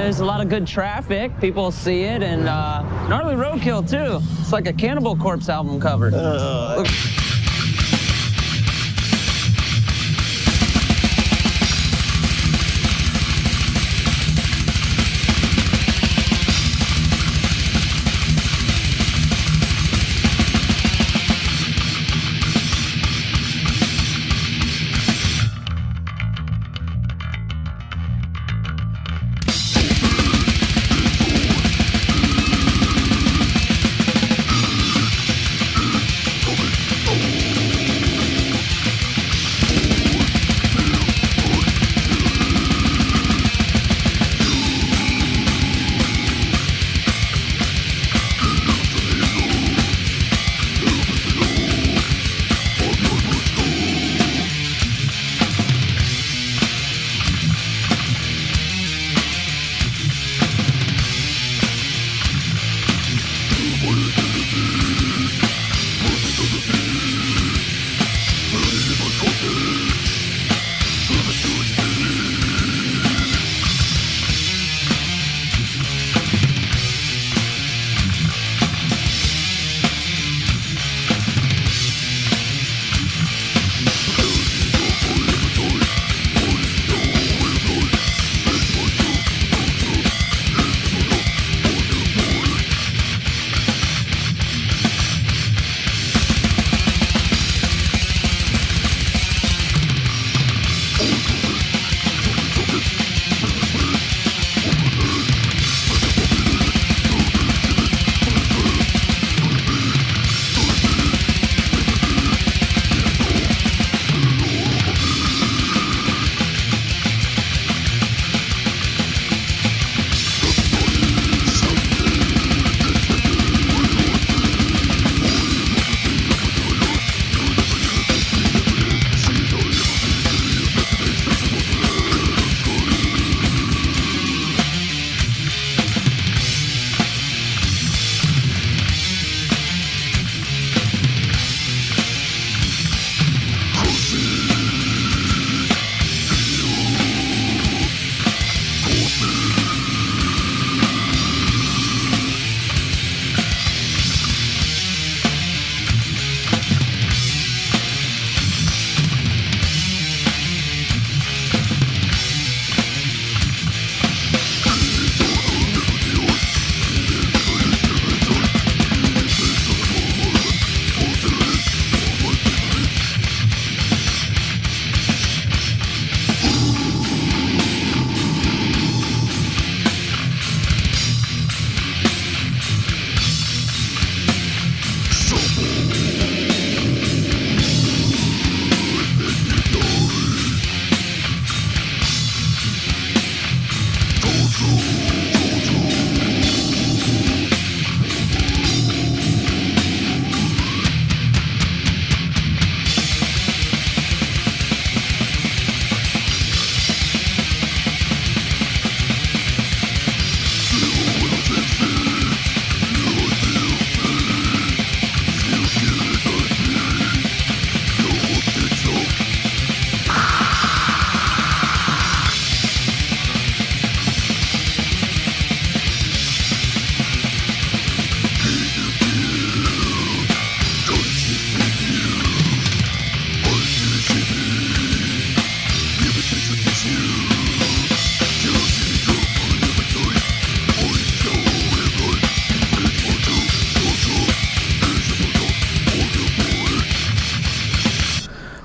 there's a lot of good traffic. People see it, and gnarly roadkill too. It's like a Cannibal Corpse album cover. Look.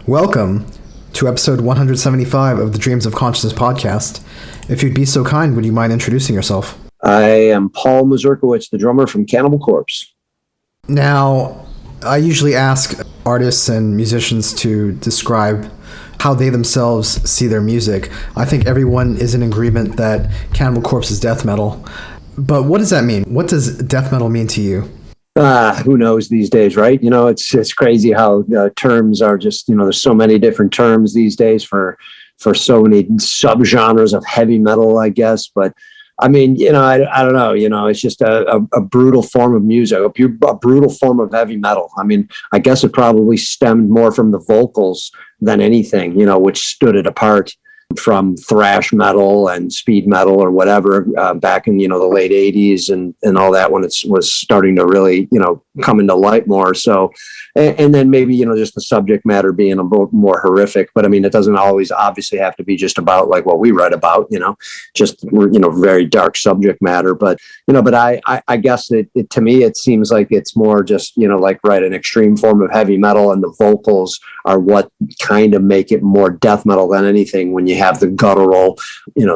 Welcome to episode 175 of the Dreams of Consciousness podcast. If you'd be so kind, would you mind introducing yourself? I am Paul Mazurkiewicz, the drummer from Cannibal Corpse. Now, I usually ask artists and musicians to describe how they themselves see their music. I think everyone is in agreement that Cannibal Corpse is death metal. But what does that mean? What does death metal mean to you? Who knows these days, right? You know, it's crazy how terms are just, there's so many different terms these days for so many subgenres of heavy metal, I guess. But I mean, I don't know, it's just a brutal form of music, a brutal form of heavy metal. I mean, I guess it probably stemmed more from the vocals than anything, which stood it apart. from thrash metal and speed metal or whatever back in, the late 80s and all that, when it was starting to really, come into light more. So, and then maybe, just the subject matter being a bit more horrific. But I mean, it doesn't always obviously have to be just about like what we read about, just, very dark subject matter. But, but I guess it to me, it seems like it's more just, like, right, an extreme form of heavy metal, and the vocals are what kind of make it more death metal than anything, when you have the guttural,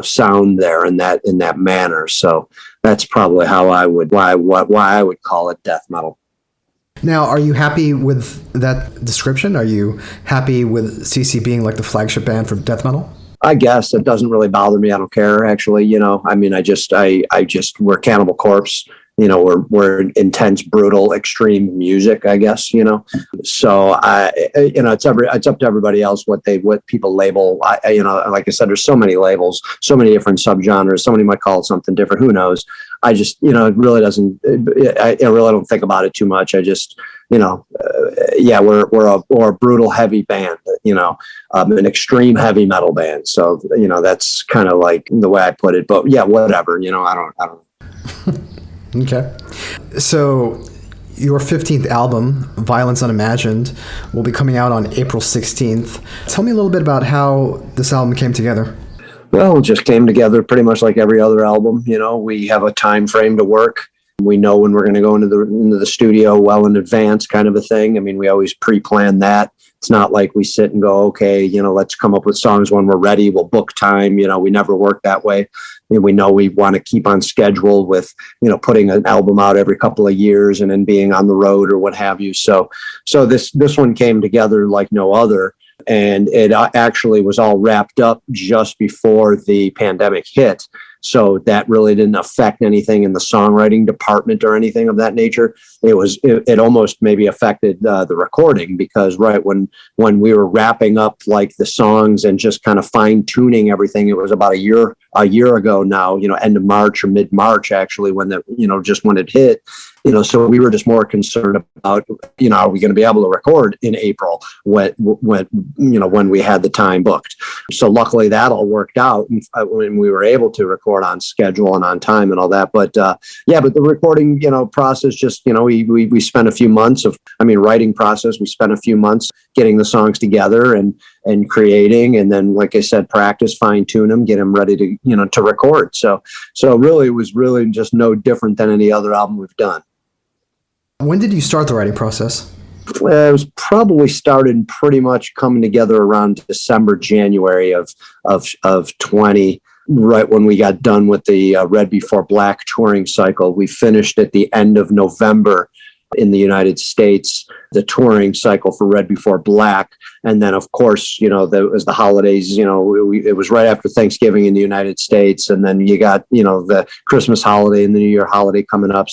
sound there in that manner. So that's probably how I would, why I would call it death metal. Now, are you happy with that description? Are you happy with CC being like the flagship band for death metal? I guess it doesn't really bother me. I don't care, actually. I mean, I just, we're Cannibal Corpse. We're intense, brutal, extreme music, I guess, so it's up to everybody else what people label. Like I said, there's so many labels, so many different subgenres. Somebody might call it something different. Who knows? I just, it really doesn't, I really don't think about it too much. I just, we're a brutal, heavy band, an extreme heavy metal band. So, that's kind of like the way I put it, but yeah, whatever, I don't. Okay. So your 15th album, Violence Unimagined, will be coming out on April 16th. Tell me a little bit about how this album came together. Well, it just came together pretty much like every other album. We have a time frame to work. We know when we're going to go into the studio well in advance, kind of a thing. I mean, we always pre-plan that. It's not like we sit and go, okay, let's come up with songs when we're ready. We'll book time. We never work that way. We know we want to keep on schedule with, putting an album out every couple of years and then being on the road or what have you. So this one came together like no other. And it actually was all wrapped up just before the pandemic hit. So that really didn't affect anything in the songwriting department or anything of that nature. It almost maybe affected the recording, because right when we were wrapping up like the songs and just kind of fine tuning everything, it was about a year ago now, end of March or mid-March, actually, when just when it hit. So we were just more concerned about, are we going to be able to record in April when we had the time booked. So luckily that all worked out, and when we were able to record on schedule and on time and all that. But but the recording, process, just, we spent a few months writing process. We spent a few months getting the songs together and creating, and then, like I said, practice, fine tune them, get them ready to, to record. So really, it was really just no different than any other album we've done. When did you start the writing process? It was probably started pretty much coming together around December, January of 20, right when we got done with the Red Before Black touring cycle. We finished at the end of November in the United States, the touring cycle for Red Before Black. And then, of course, there was the holidays, it was right after Thanksgiving in the United States. And then you got, the Christmas holiday and the New Year holiday coming up.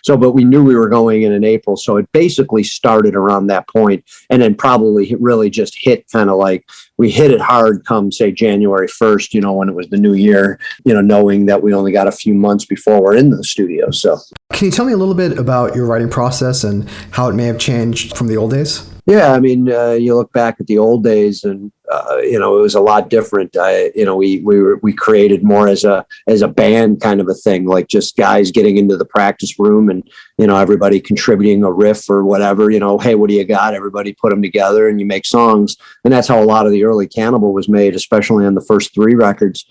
But we knew we were going in April. So it basically started around that point, and then probably really just hit kind of like, we hit it hard come, say, January 1st, when it was the new year, knowing that we only got a few months before we're into the studio. So can you tell me a little bit about your writing process and how it may have changed from the old days? Yeah, I mean, you look back at the old days, and it was a lot different. We created more as a band kind of a thing, like just guys getting into the practice room and everybody contributing a riff or whatever. Hey, what do you got? Everybody put them together and you make songs, and that's how a lot of the early Cannibal was made, especially on the first 3 records.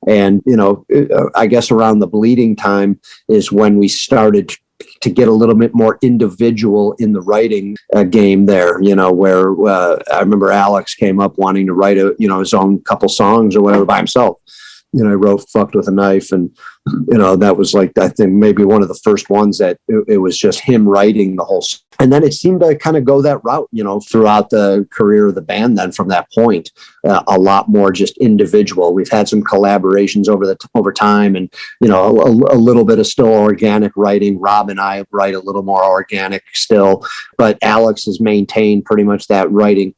And I guess around the Bleeding time is when we started to get a little bit more individual in the writing game there, where I remember Alex came up wanting to write his own couple songs or whatever by himself. He wrote Fucked with a Knife, and that was like, I think maybe one of the first ones that it was just him writing the whole. And then it seemed to kind of go that route, throughout the career of the band. Then from that point, a lot more just individual. We've had some collaborations over time, and a little bit of still organic writing. Rob and I write a little more organic still, but Alex has maintained pretty much that writing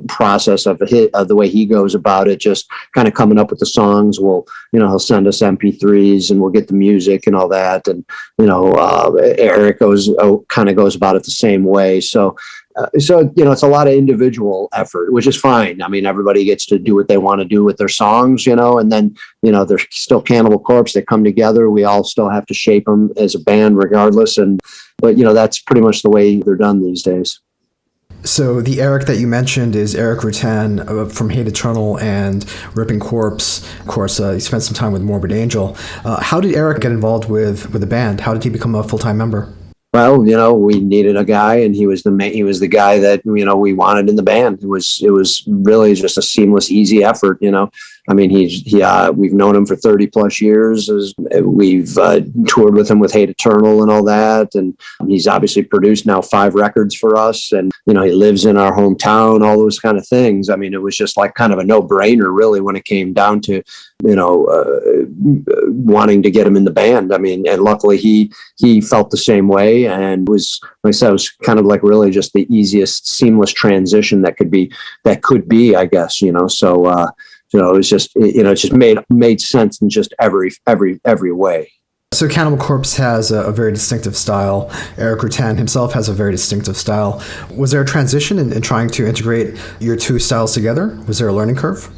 process of the way he goes about it. Just kind of coming up with the songs. He'll send us MP3s, and we'll get the music and all that. And Eric goes about it the same same way. So it's a lot of individual effort, which is fine. I mean, everybody gets to do what they want to do with their songs, and then, they're still Cannibal Corpse. They come together. We all still have to shape them as a band regardless. But that's pretty much the way they're done these days. So the Erik that you mentioned is Erik Rutan from Hate Eternal and Ripping Corpse. Of course, he spent some time with Morbid Angel. How did Erik get involved with the band? How did he become a full-time member? Well, we needed a guy, and he was the guy that we wanted in the band. It was really just a seamless, easy effort. I mean, we've known him for 30 plus years. We've toured with him with Hate Eternal and all that, and he's obviously produced now 5 records for us. And he lives in our hometown, all those kind of things. I mean, it was just like kind of a no-brainer, really, when it came down to wanting to get him in the band. I mean, and luckily he felt the same way, and was, like I said, it was kind of like really just the easiest, seamless transition that could be, I guess. So. It was just, it just made sense in just every way. So Cannibal Corpse has a very distinctive style. Erik Rutan himself has a very distinctive style. Was there a transition in trying to integrate your two styles together? Was there a learning curve?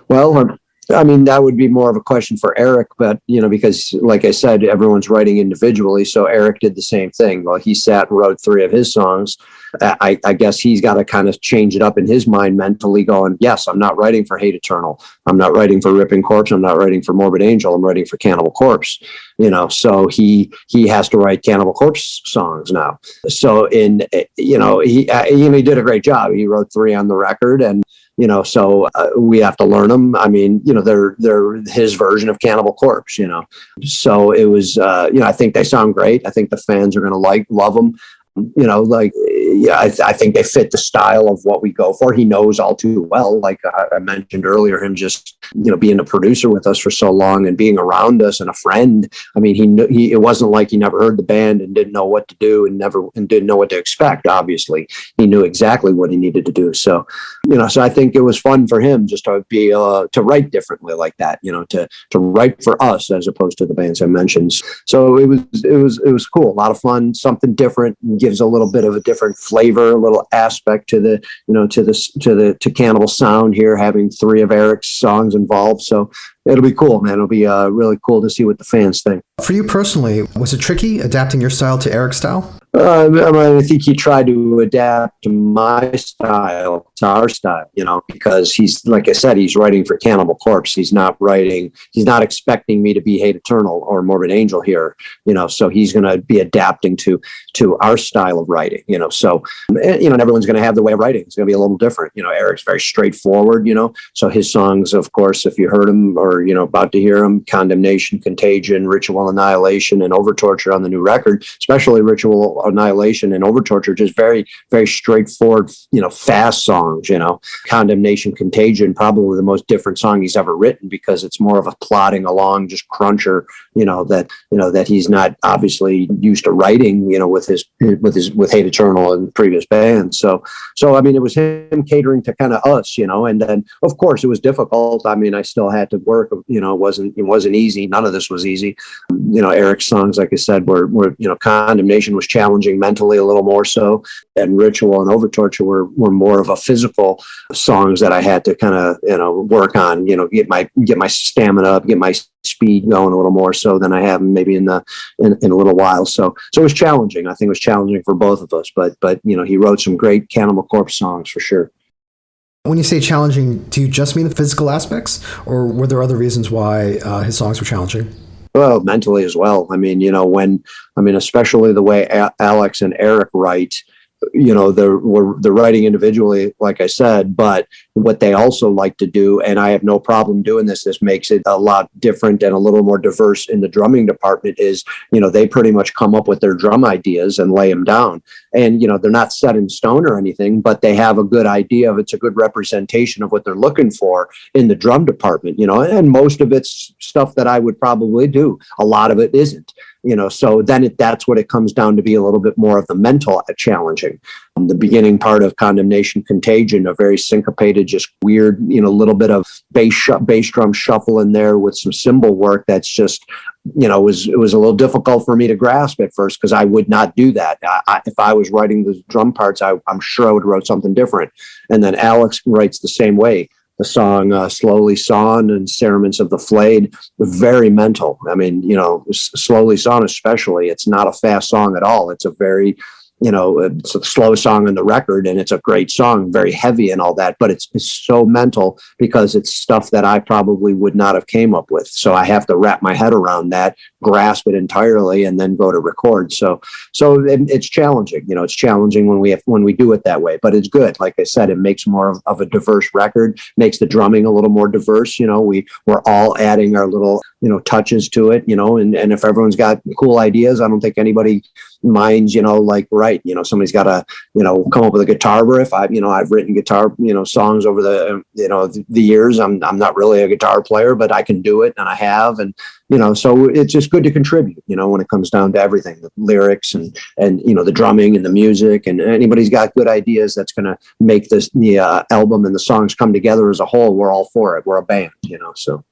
Well, I mean, that would be more of a question for Erik, but, because like I said, everyone's writing individually. So Erik did the same thing. Well, he sat and wrote 3 of his songs. I guess he's got to kind of change it up in his mind mentally, going, yes, I'm not writing for Hate Eternal. I'm not writing for Ripping Corpse. I'm not writing for Morbid Angel. I'm writing for Cannibal Corpse. So he has to write Cannibal Corpse songs now. So he did a great job. He wrote 3 on the record, and so we have to learn them. I memean, they're his version of Cannibal Corpse, So it was, I think they sound great. I think the fans are going to love them. I think they fit the style of what we go for. He knows all too well, like I mentioned earlier, him just, being a producer with us for so long and being around us and a friend. I mean, it wasn't like he never heard the band and didn't know what to do and didn't know what to expect. Obviously, he knew exactly what he needed to do. So, so I think it was fun for him just to be, to write differently like that, to write for us as opposed to the bands I mentioned. So it was cool. A lot of fun, something different, gives a little bit of a different flavor, a little aspect to the, to Cannibal sound here, having 3 of Erik's songs involved. So it'll be cool, man. It'll be really cool to see what the fans think. For you personally, was it tricky adapting your style to Erik's style? I think he tried to adapt to my style, to our style, because he's, like I said, he's writing for Cannibal Corpse. He's not expecting me to be Hate Eternal or Morbid Angel here, so he's going to be adapting to our style of writing, so, and everyone's going to have their way of writing. It's going to be a little different. Erik's very straightforward, so his songs, of course, if you heard him or, about to hear him, Condemnation, Contagion, Ritual Annihilation, and Overtorture on the new record, especially Ritual Annihilation and Overtorture, just very, very straightforward, fast songs. Condemnation, Contagion, probably the most different song he's ever written, because it's more of a plodding along, just cruncher, that he's not obviously used to writing, with Hate Eternal and previous bands. So I mean, it was him catering to kind of us, and then of course it was difficult. I mean, I still had to work, it wasn't easy. None of this was easy. Erik's songs, like I said, were Condemnation was challenging mentally a little more so, and Ritual and Overtorture were more of a physical songs that I had to kind of, work on, get my stamina up, get my speed going a little more so than I have maybe in a little while. So it was challenging. I think it was challenging for both of us, but he wrote some great Cannibal Corpse songs for sure. When you say challenging, do you just mean the physical aspects, or were there other reasons why his songs were challenging? Well, mentally as well. I mean, especially the way Alex and Erik write, they're writing individually, like I said, but what they also like to do, and I have no problem doing this makes it a lot different and a little more diverse in the drumming department, is, they pretty much come up with their drum ideas and lay them down. And, they're not set in stone or anything, but they have a good idea of, it's a good representation of what they're looking for in the drum department, and most of it's stuff that I would probably do. A lot of it isn't. So then that's what it comes down to, be a little bit more of the mental challenging. The beginning part of Condemnation, Contagion, a very syncopated, just weird, little bit of bass drum shuffle in there with some cymbal work that's just it was a little difficult for me to grasp at first because I would not do that. If I was writing the drum parts, I'm sure I would write something different. And then Alex writes the same way. The song Slowly Sawn and Cerements of the Flayed, very mental. I mean, Slowly Sawn especially, it's not a fast song at all. It's a very, it's a slow song on the record, and it's a great song, very heavy and all that, but it's so mental because it's stuff that I probably would not have came up with. So I have to wrap my head around that, grasp it entirely, and then go to record. So it's challenging. It's challenging when we do it that way, but it's good. Like I said, it makes more of a diverse record, makes the drumming a little more diverse. We're all adding our little, touches to it, and if everyone's got cool ideas, I don't think anybody minds, somebody's got to, come up with a guitar riff. I've written guitar, songs over the years. I'm not really a guitar player, but I can do it, and I have, and so it's just good to contribute, when it comes down to everything, the lyrics and the drumming and the music, and anybody's got good ideas that's going to make the album and the songs come together as a whole. We're all for it. We're a band, so.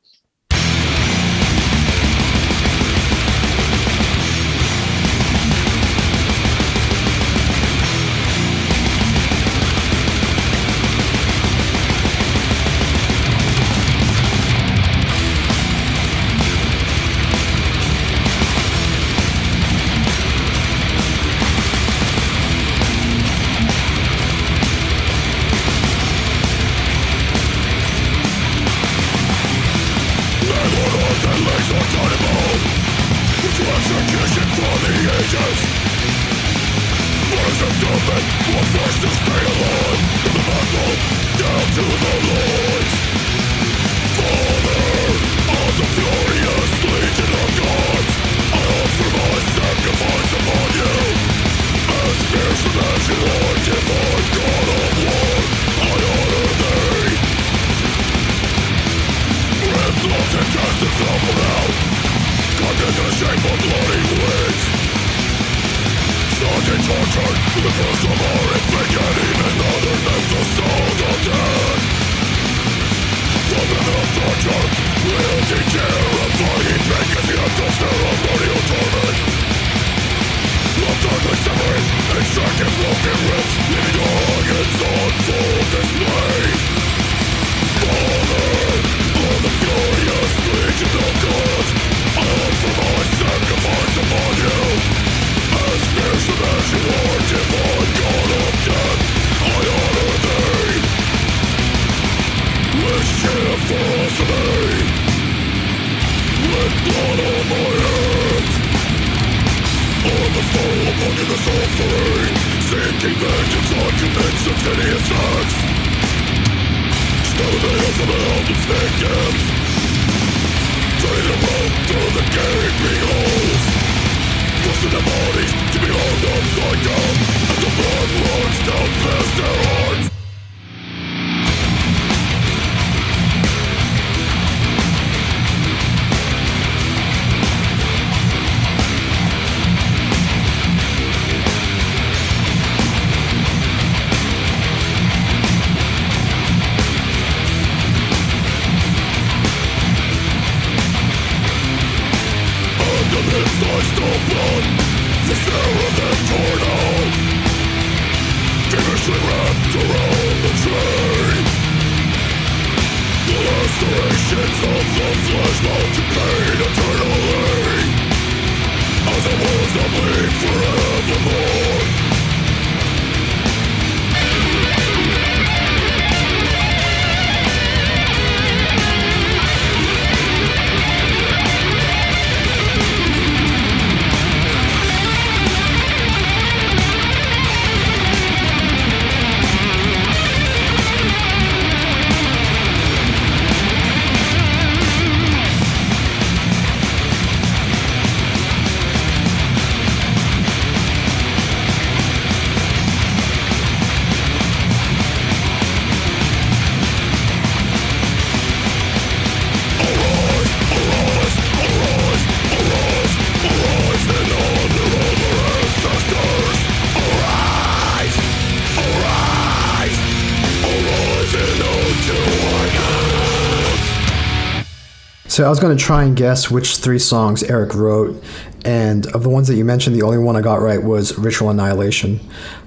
So I was going to try and guess which 3 songs Erik wrote, and of the ones that you mentioned, the only one I got right was Ritual Annihilation.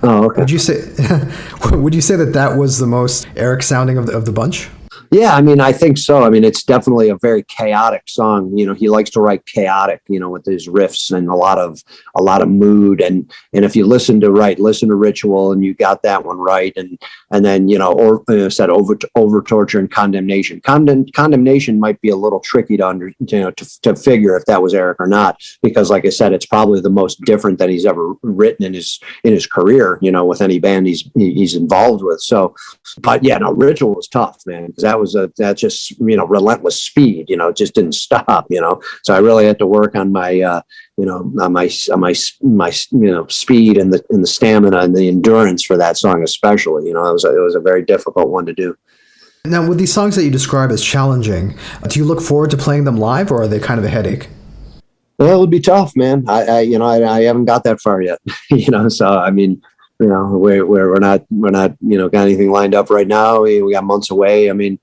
Oh, okay. Would you say that was the most Erik sounding of the bunch? Yeah, I mean, I think so. I mean, it's definitely a very chaotic song. You know, he likes to write chaotic, you know, with his riffs and a lot of mood. And if you listen to Ritual, and you got that one right, and then, you know, or said over torture and condemnation. Condemnation might be a little tricky to figure if that was Erik or not, because like I said, it's probably the most different that he's ever written in his career, you know, with any band he's involved with. So, but yeah, no, Ritual was tough, man, because that just, you know, relentless speed, you know, it just didn't stop, you know. So I really had to work on my you know, on my you know, speed and the stamina and the endurance for that song, especially. You know, it was a very difficult one to do. Now, with these songs that you describe as challenging, do you look forward to playing them live, or are they kind of a headache? Well, it would be tough, man. I haven't got that far yet. You know, so I mean, you know, we're not, you know, got anything lined up right now. We got months away. I mean,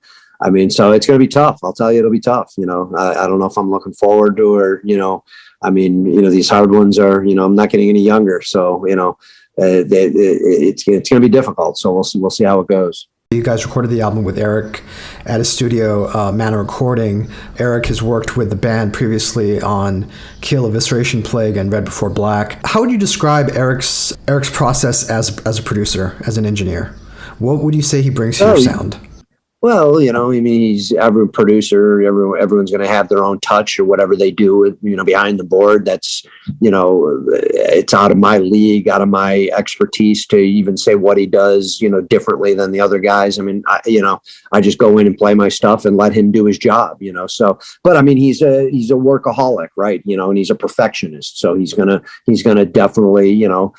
so it's going to be tough. I'll tell you, it'll be tough. You know, I don't know if I'm looking forward to, or, you know, I mean, you know, these hard ones are, you know, I'm not getting any younger. So, you know, it's going to be difficult. So we'll see how it goes. You guys recorded the album with Erik at a studio, Manor Recording. Erik has worked with the band previously on Kill, Evisceration Plague, and Red Before Black. How would you describe Erik's process as a producer, as an engineer? What would you say he brings to your sound? Well, you know, I mean, he's every producer, everyone's going to have their own touch or whatever they do, you know, behind the board. That's, you know, it's out of my league, out of my expertise to even say what he does, you know, differently than the other guys. I mean, I just go in and play my stuff and let him do his job, you know. So, but I mean, he's a workaholic, right? You know, and he's a perfectionist. So he's gonna definitely, you know,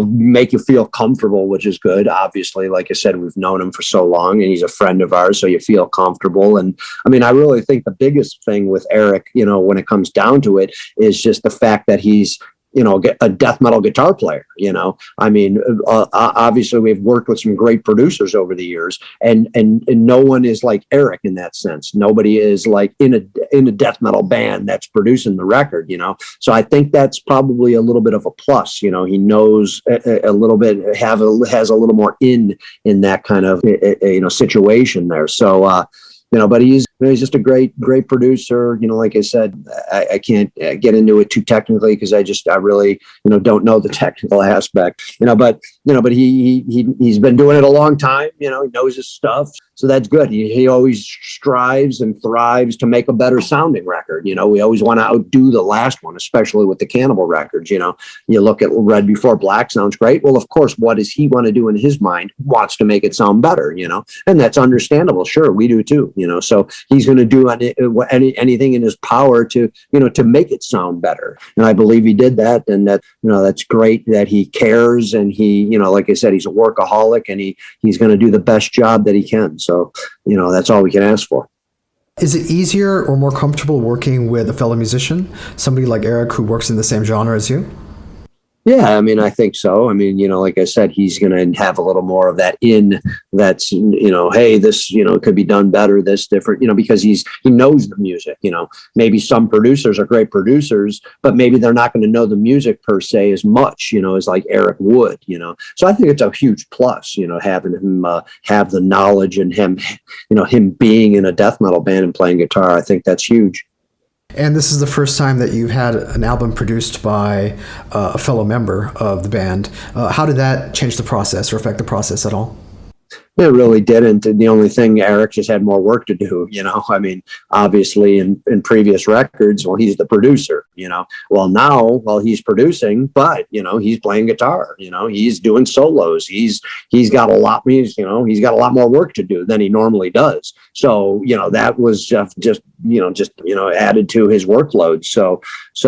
make you feel comfortable, which is good. Obviously, like I said, we've known him for so long, and he's a friend of ours. So you feel comfortable. And I mean, I really think the biggest thing with Erik, you know, when it comes down to it, is just the fact that he's, you know, a death metal guitar player. You know, I mean, obviously we've worked with some great producers over the years, and no one is like Erik in that sense. Nobody is like in a death metal band that's producing the record, you know. So I think that's probably a little bit of a plus. You know, he knows a little bit, has a little more in that kind of you know, situation there. So you know, but he's just a great producer. You know, like I said, I can't get into it too technically because I really, you know, don't know the technical aspect. You know, but he's been doing it a long time. You know, he knows his stuff, so that's good. He always strives and thrives to make a better sounding record. You know, we always want to outdo the last one, especially with the Cannibal records. You know, you look at Red Before Black, sounds great. Well, of course, what does he want to do in his mind? Wants to make it sound better. You know, and that's understandable. Sure, we do too. You know, so he's going to do anything in his power to, you know, to make it sound better. And I believe he did that, and that, you know, that's great that he cares, and he, you know, like I said, he's a workaholic, and he's going to do the best job that he can. So, you know, that's all we can ask for. Is it easier or more comfortable working with a fellow musician, somebody like Erik who works in the same genre as you? Yeah, I mean, I think so. I mean, you know, like I said, he's going to have a little more of that that's, you know, hey, this, you know, could be done better, this different, you know, because he knows the music. You know, maybe some producers are great producers, but maybe they're not going to know the music per se as much, you know, as like Erik would, you know. So I think it's a huge plus, you know, having him have the knowledge, and him, you know, him being in a death metal band and playing guitar. I think that's huge. And this is the first time that you've had an album produced by a fellow member of the band. How did that change the process or affect the process at all? It really didn't. The only thing, Erik just had more work to do, you know. I mean, obviously in previous records, well, he's the producer, you know. Well, now, well, he's producing, but, you know, he's playing guitar, you know, he's doing solos. He's got a lot more work to do than he normally does. So, you know, that was just added to his workload. So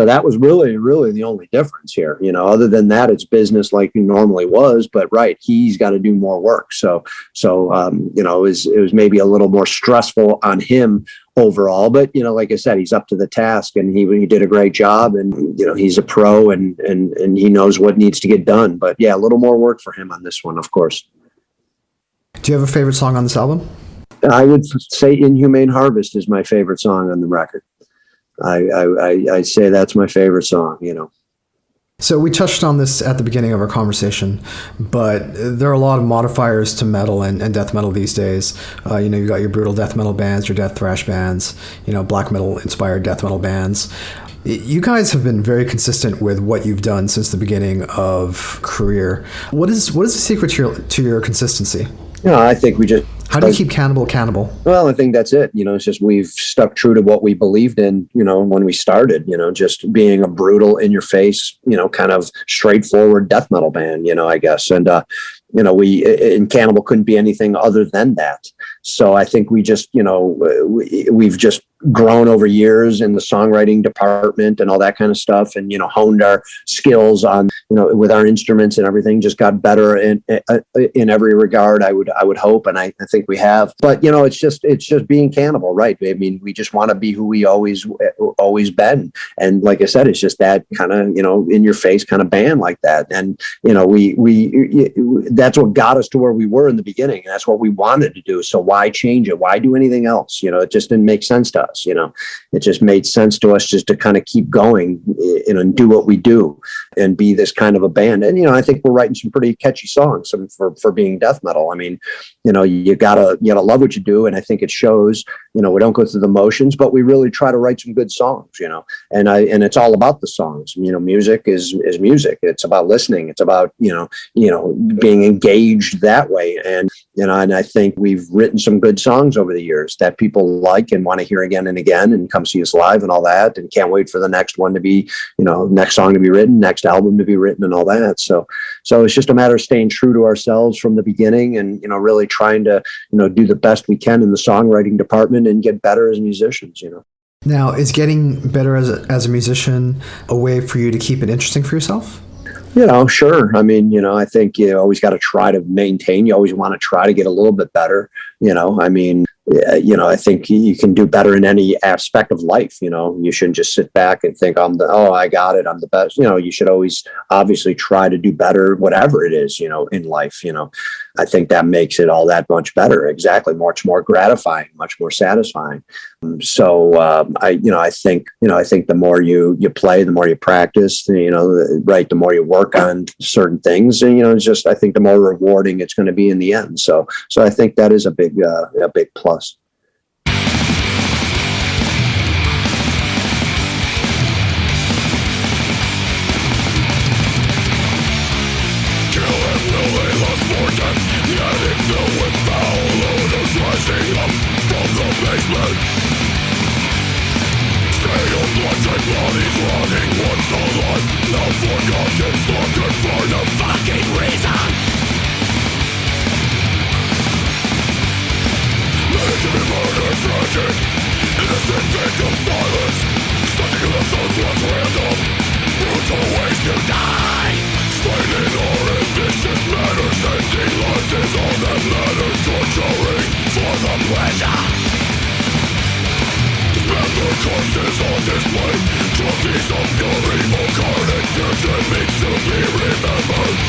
that was really the only difference here, you know. Other than that, it's business like he normally was, but right, he's got to do more work. So you know, it was maybe a little more stressful on him overall, but, you know, like I said, he's up to the task, and he did a great job, and, you know, he's a pro, and he knows what needs to get done. But yeah, a little more work for him on this one, of course. Do you have a favorite song on this album? I would say Inhumane Harvest is my favorite song on the record. I say that's my favorite song, So we touched on this at the beginning of our conversation, but there are a lot of modifiers to metal and death metal these days. You got your brutal death metal bands, your death thrash bands, black metal inspired death metal bands. You guys have been very consistent with what you've done since the beginning of career. What is the secret to your consistency? I think we just... How do you keep Cannibal? Well, I think that's it. It's just we've stuck true to what we believed in, when we started, just being a brutal, in your face, kind of straightforward death metal band, I guess. And, we in Cannibal couldn't be anything other than that. So I think we just, we've just grown over years in the songwriting department and all that kind of stuff, and honed our skills on with our instruments and everything, just got better in every regard. I would hope, and I think we have. But it's just being Cannibal, right? I mean, we just want to be who we always been, and like I said, it's just that kind of in your face kind of band like that. And we that's what got us to where we were in the beginning, and that's what we wanted to do. So why change it? Why do anything else? It just didn't make sense to us. It just made sense to us just to kind of keep going, and do what we do and be this kind of a band. And, I think we're writing some pretty catchy songs for being death metal. I mean, you gotta love what you do. And I think it shows, we don't go through the motions, but we really try to write some good songs, and it's all about the songs. Music is music. It's about listening. It's about, being engaged that way. And I think we've written some good songs over the years that people like and want to hear again and again, and come see us live and all that, and can't wait for the next one to be, next song to be written, next album to be written, and all that. So it's just a matter of staying true to ourselves from the beginning, and really trying to do the best we can in the songwriting department and get better as musicians. Now, is getting better as a musician a way for you to keep it interesting for yourself? Sure. I mean, I think you always got to try to maintain. You always want to try to get a little bit better. I mean, I think you can do better in any aspect of life. You shouldn't just sit back and think I got it, I'm the best. You should always obviously try to do better, whatever it is, in life. I think that makes it all that much better. Exactly. Much more gratifying, much more satisfying. I think the more you play, the more you practice, the more you work on certain things, and, it's just, I think the more rewarding it's going to be in the end. So I think that is a big plus. Rising up from the basement, stay on blood-red bodies running once alive, now forgotten, slaughtered for no fucking reason. Let it to be murdered, tragic, innocent victim silence, stunting in the thoughts was random, brutal ways to die. Fighting or in vicious manner, sending lives is all that matters, torturing for the pleasure. Dismembered corpses on display, trophies of your evil carnage, future needs to be remembered.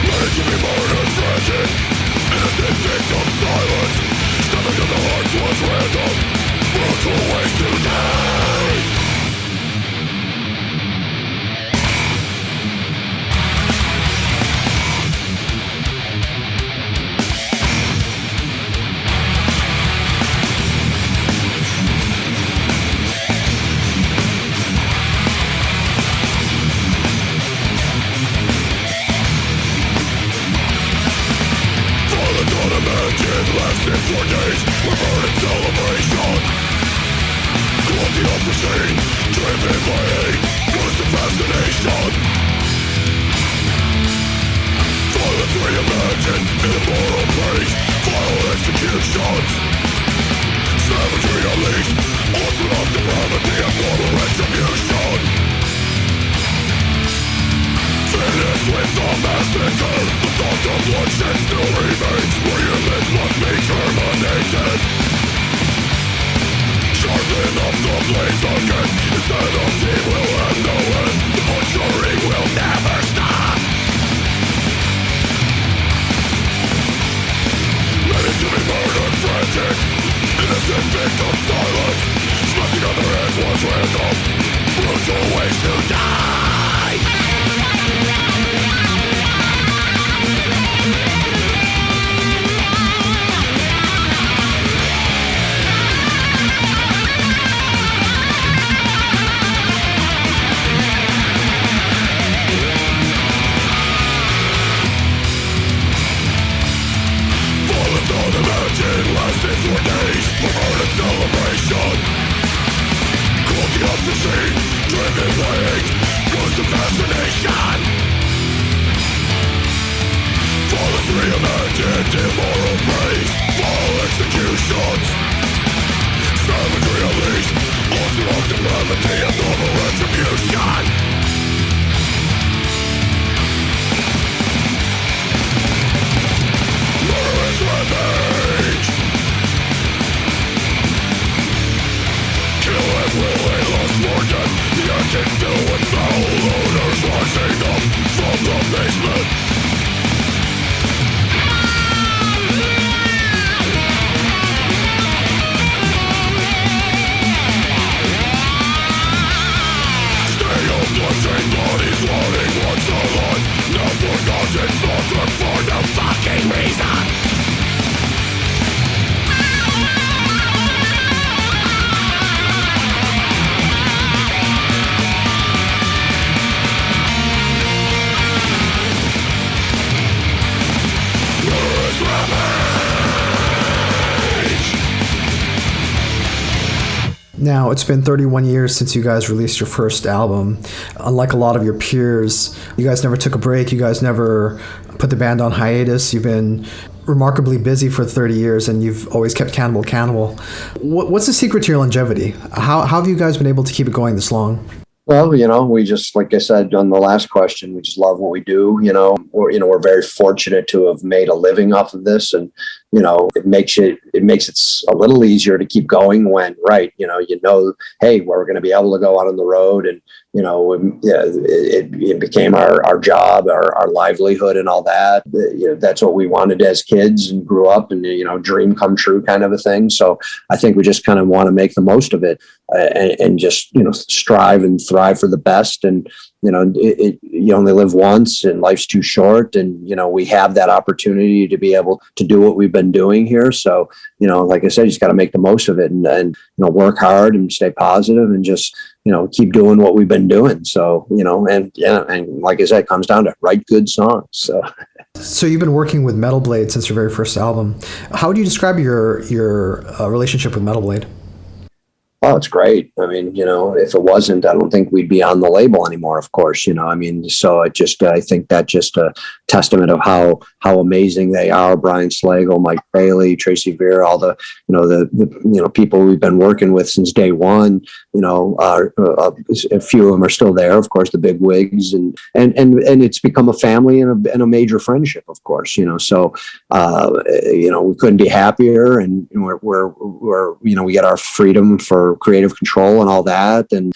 Ready to be murdered, frantic, innocent victim silence, stabbing in the hearts was random, brutal ways to die. Lasted 4 days, perverted celebration. Cruelty of the scene, driven by hate, ghost of fascination. Violence reimagined in immoral praise, vile executions. Savagery unleashed, onslaught of depravity and moral retribution. Finished with the massacre, the thought of bloodshed still remains, where your lips must be terminated. Sharpen up the blades again, instead of deep will have no end. The butchering will never stop. Ready to be murdered, frantic, Reimagined immoral praise, foul executions, savagery unleashed, onslaught depravity and normal retribution. Murderous revenge, kill and will lost for death, the acting fill with foul odors rising up from the basement. Bloodstained bodies floating once alive, now forgotten, slaughtered for no fucking reason. Murderous revenge. Now, it's been 31 years since you guys released your first album. Unlike a lot of your peers, you guys never took a break. You guys never put the band on hiatus. You've been remarkably busy for 30 years, and you've always kept Cannibal. What's the secret to your longevity? How have you guys been able to keep it going this long? Well, we just, like I said on the last question, we just love what we do. We're very fortunate to have made a living off of this, and it makes it a little easier to keep going when, right, hey, we're going to be able to go out on the road, and it became our job, our livelihood, and all that. That's what we wanted as kids and grew up, and dream come true kind of a thing. So I think we just kind of want to make the most of it, and just strive and thrive for the best. And you only live once, and life's too short, and we have that opportunity to be able to do what we've been doing here. So like I said, you just got to make the most of it, and work hard and stay positive, and just keep doing what we've been doing. So and like I said, it comes down to write good songs. So you've been working with Metal Blade since your very first album. How would you describe your relationship with Metal Blade? Oh, it's great. I mean, if it wasn't, I don't think we'd be on the label anymore, of course, so I think that just a testament of how amazing they are. Brian Slagle, Mike Bailey, Tracy Veer, all the people we've been working with since day one, a few of them are still there, of course, the big wigs, and it's become a family and a major friendship, of course, so, we couldn't be happier, and we're we get our freedom for creative control and all that, and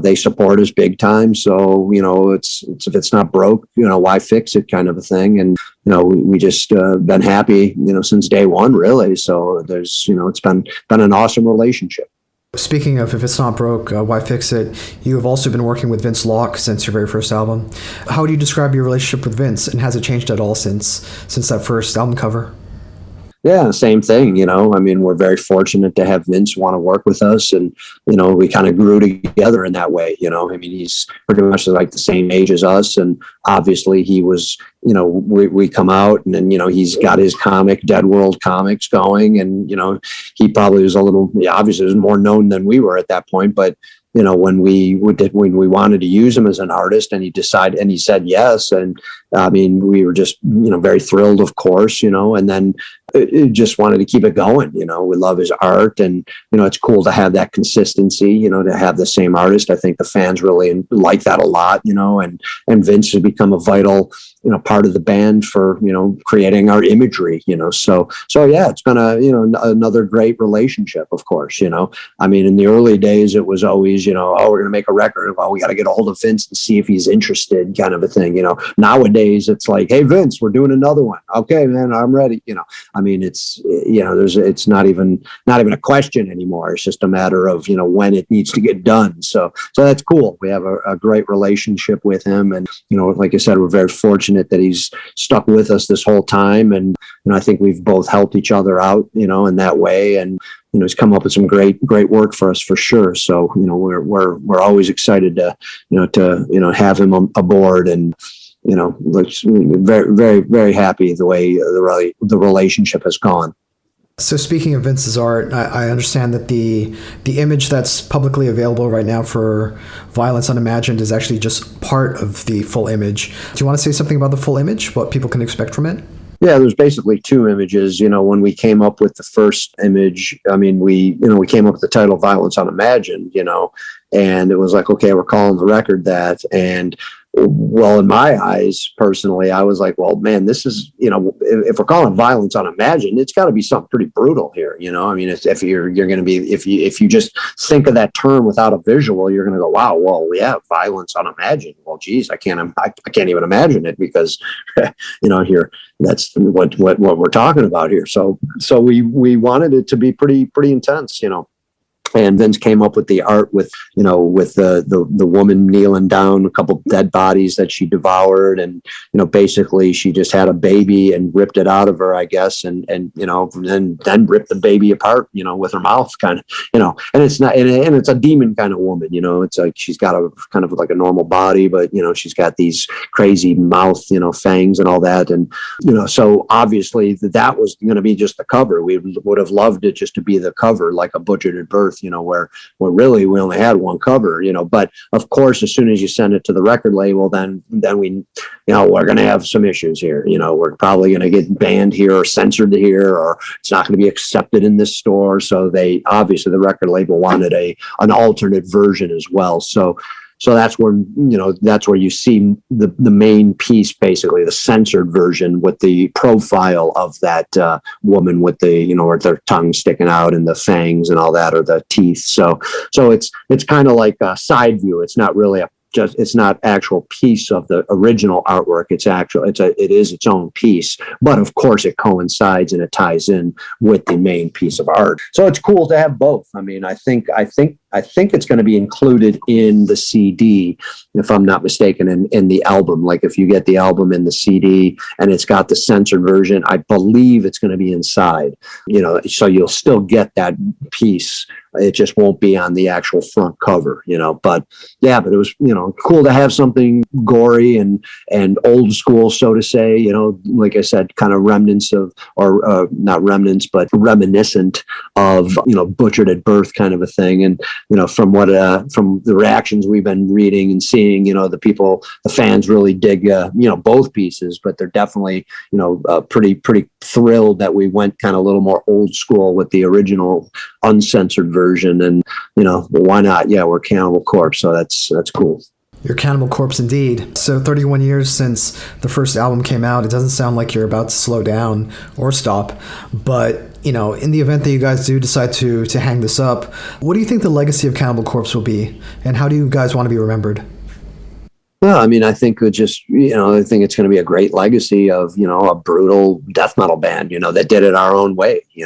they support us big time. So it's if it's not broke, why fix it, kind of a thing. And we just been happy since day one, really. So there's it's been an awesome relationship. Speaking of if it's not broke, why fix it? You have also been working with Vince Locke since your very first album. How would you describe your relationship with Vince, and has it changed at all since that first album cover? Yeah, same thing. I mean, we're very fortunate to have Vince want to work with us, and we kind of grew together in that way. I mean, he's pretty much like the same age as us, and obviously he was. We come out, and then he's got his comic, Dead World Comics, going, and he probably was obviously was more known than we were at that point, but. When we wanted to use him as an artist, and he said yes, and I mean, we were just very thrilled, of course, and then just wanted to keep it going. We love his art, and it's cool to have that consistency. To have the same artist. I think the fans really like that a lot. And Vince has become a vital part of the band for creating our imagery. So yeah, it's been another great relationship, of course. I mean, in the early days, it was always we're going to make a record. Well, we got to get a hold of Vince and see if he's interested, kind of a thing. Nowadays it's like, hey, Vince, we're doing another one. Okay, man, I'm ready. I mean, it's it's not even a question anymore. It's just a matter of when it needs to get done. So that's cool. We have a great relationship with him, and like I said, we're very fortunate that he's stuck with us this whole time, and I think we've both helped each other out in that way, and he's come up with some great work for us, for sure. So we're always excited to have him aboard, and looks very, very, very happy the way the relationship has gone. So speaking of Vince's art, I understand that the image that's publicly available right now for Violence Unimagined is actually just part of the full image. Do you want to say something about the full image, what people can expect from it? Yeah, there's basically two images. When we came up with the first image, we came up with the title Violence Unimagined, and it was like, okay, we're calling the record that. And well, in my eyes, personally, I was like, well, man, this is, if we're calling Violence Unimagined, it's got to be something pretty brutal here. If you're going to be, if you just think of that term without a visual, you're going to go, wow, well, yeah, Violence Unimagined. Well, geez, I can't even imagine it because, here, that's what we're talking about here. So we wanted it to be pretty intense, And Vince came up with the art with the woman kneeling down, a couple dead bodies that she devoured, and basically she just had a baby and ripped it out of her, I guess, and then ripped the baby apart, with her mouth, kind of, and it's not, and it's a demon kind of woman, it's like she's got a kind of like a normal body, but she's got these crazy mouth, fangs and all that, and so obviously that was going to be just the cover. We would have loved it just to be the cover, like a Butchered at Birth. Where really we only had one cover, but of course, as soon as you send it to the record label, then we, we're going to have some issues here. We're probably going to get banned here or censored here, or it's not going to be accepted in this store. So the record label wanted an alternate version as well. So that's where you see the main piece, basically the censored version with the profile of that woman with the, or their tongue sticking out and the fangs and all that, or the teeth. So it's kind of like a side view. It's not really it's not actual piece of the original artwork. It is its own piece, but of course it coincides and it ties in with the main piece of art. So it's cool to have both. I think it's going to be included in the CD, if I'm not mistaken, in the album. Like if you get the album in the CD and it's got the censored version, I believe it's going to be inside, so you'll still get that piece. It just won't be on the actual front cover, but it was, cool to have something gory and old school, so to say, like I said, kind of remnants of, or not remnants, but reminiscent of, Butchered at Birth kind of a thing. And, from the reactions we've been reading and seeing, the fans really dig, both pieces, but they're definitely, pretty thrilled that we went kind of a little more old school with the original uncensored version. And, why not? Yeah, we're Cannibal Corpse. So that's cool. You're Cannibal Corpse indeed. So 31 years since the first album came out, it doesn't sound like you're about to slow down or stop. But, in the event that you guys do decide to hang this up, what do you think the legacy of Cannibal Corpse will be? And how do you guys want to be remembered? Well, I think I think it's going to be a great legacy of, a brutal death metal band, that did it our own way. We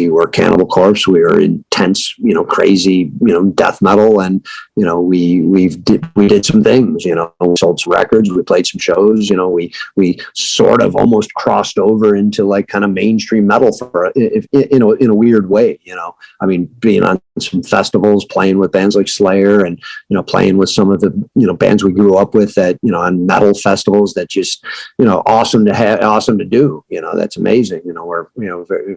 were Cannibal Corpse. We were intense, crazy, death metal. And, we did some things, we sold some records, we played some shows, we sort of almost crossed over into like kind of mainstream metal in a weird way, being on some festivals, playing with bands like Slayer and, playing with some of the, bands we grew up with that, on metal festivals that just, awesome to do, that's amazing.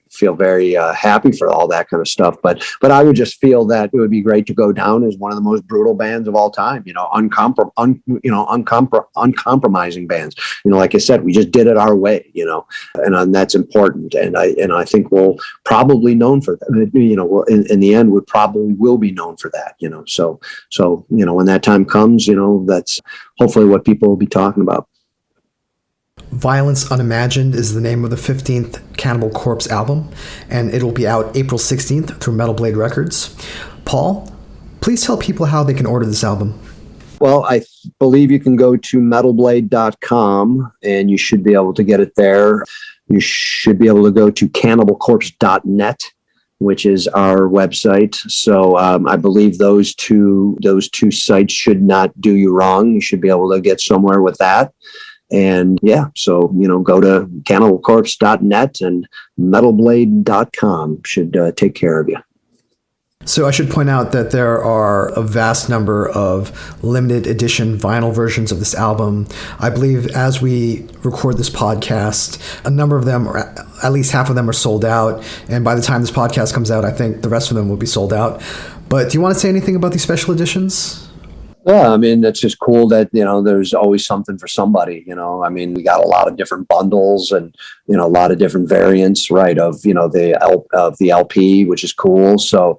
Feel very happy for all that kind of stuff. But I would just feel that it would be great to go down as one of the most brutal bands of all time, uncompromising bands. Like I said, we just did it our way, and that's important. And I think we'll probably known for that, in the end, we probably will be known for that, so when that time comes, that's hopefully what people will be talking about. Violence Unimagined is the name of the 15th Cannibal Corpse album, and it'll be out April 16th through Metal Blade Records. Paul, please tell people how they can order this album. Well, I believe you can go to metalblade.com and you should be able to get it there. You should be able to go to cannibalcorpse.net, which is our website. So I believe those two sites should not do you wrong. You should be able to get somewhere with that. And so, go to cannibalcorpse.net and metalblade.com should take care of you. So I should point out that there are a vast number of limited edition vinyl versions of this album. I believe as we record this podcast, a number of them, or at least half of them, are sold out. And by the time this podcast comes out, I think the rest of them will be sold out. But do you want to say anything about these special editions? Yeah, I mean, it's just cool that, there's always something for somebody, I mean, we got a lot of different bundles and, a lot of different variants, right, of the LP, which is cool. So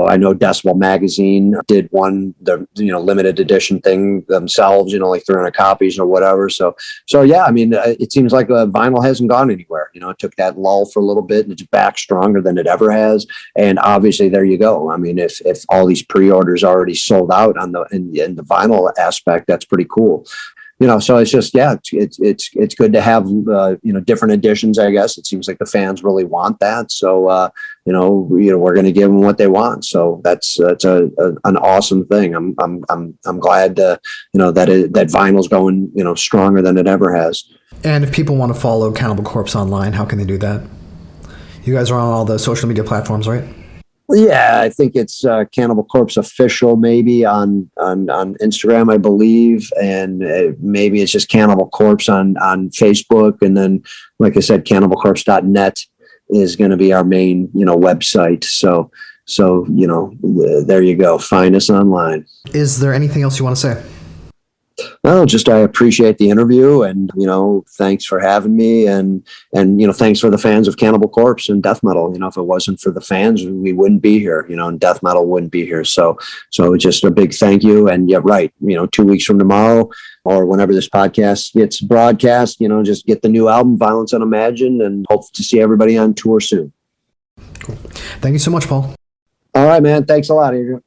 I know Decibel Magazine did the limited edition thing themselves, like 300 copies or whatever. So yeah, I mean, it seems like vinyl hasn't gone anywhere. It took that lull for a little bit and it's back stronger than it ever has. And obviously there you go. I mean, if all these pre-orders already sold out in the vinyl aspect, that's pretty cool. So it's just, yeah, it's good to have, different editions, I guess. It seems like the fans really want that. So, we're going to give them what they want. So that's an awesome thing. I'm glad, that vinyl's going, stronger than it ever has. And if people want to follow Cannibal Corpse online, how can they do that? You guys are on all the social media platforms, right? Yeah, I think it's Cannibal Corpse Official, maybe on Instagram, I believe, and maybe it's just Cannibal Corpse on Facebook, and then, like I said, cannibalcorpse.net is going to be our main website. So there you go. Find us online. Is there anything else you want to say? No, just I appreciate the interview, and thanks for having me, and thanks for the fans of Cannibal Corpse and death metal. If it wasn't for the fans, we wouldn't be here. And death metal wouldn't be here. So just a big thank you. And yeah, right. 2 weeks from tomorrow, or whenever this podcast gets broadcast, just get the new album, Violence Unimagined, and hope to see everybody on tour soon. Cool. Thank you so much, Paul. All right, man. Thanks a lot, Adrian.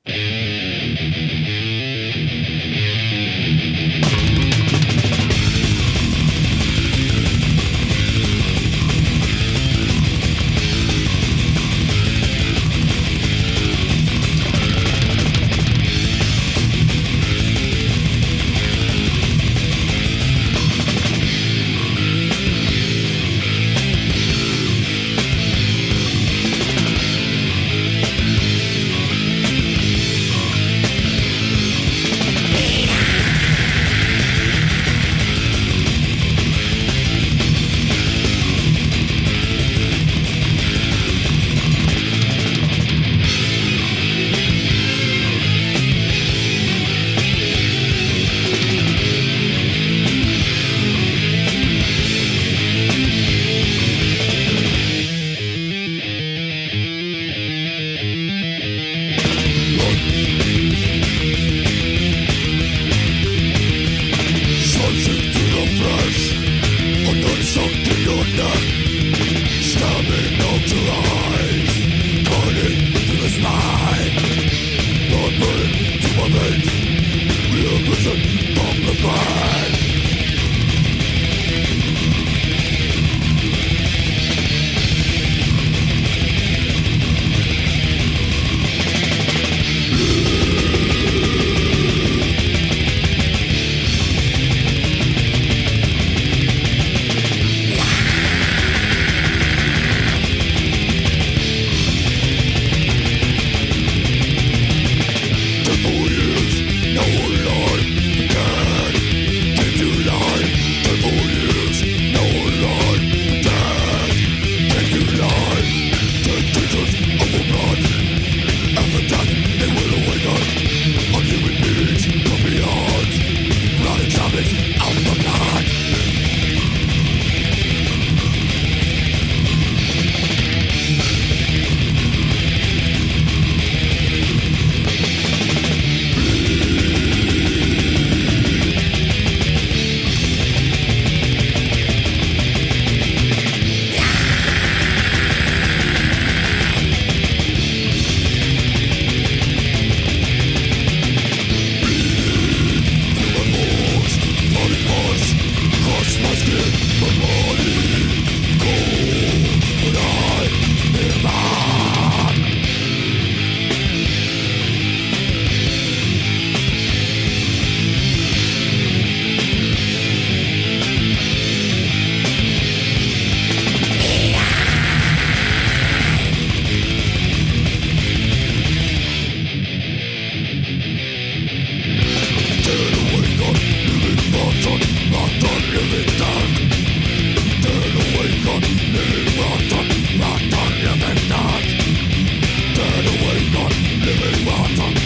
screaming mountain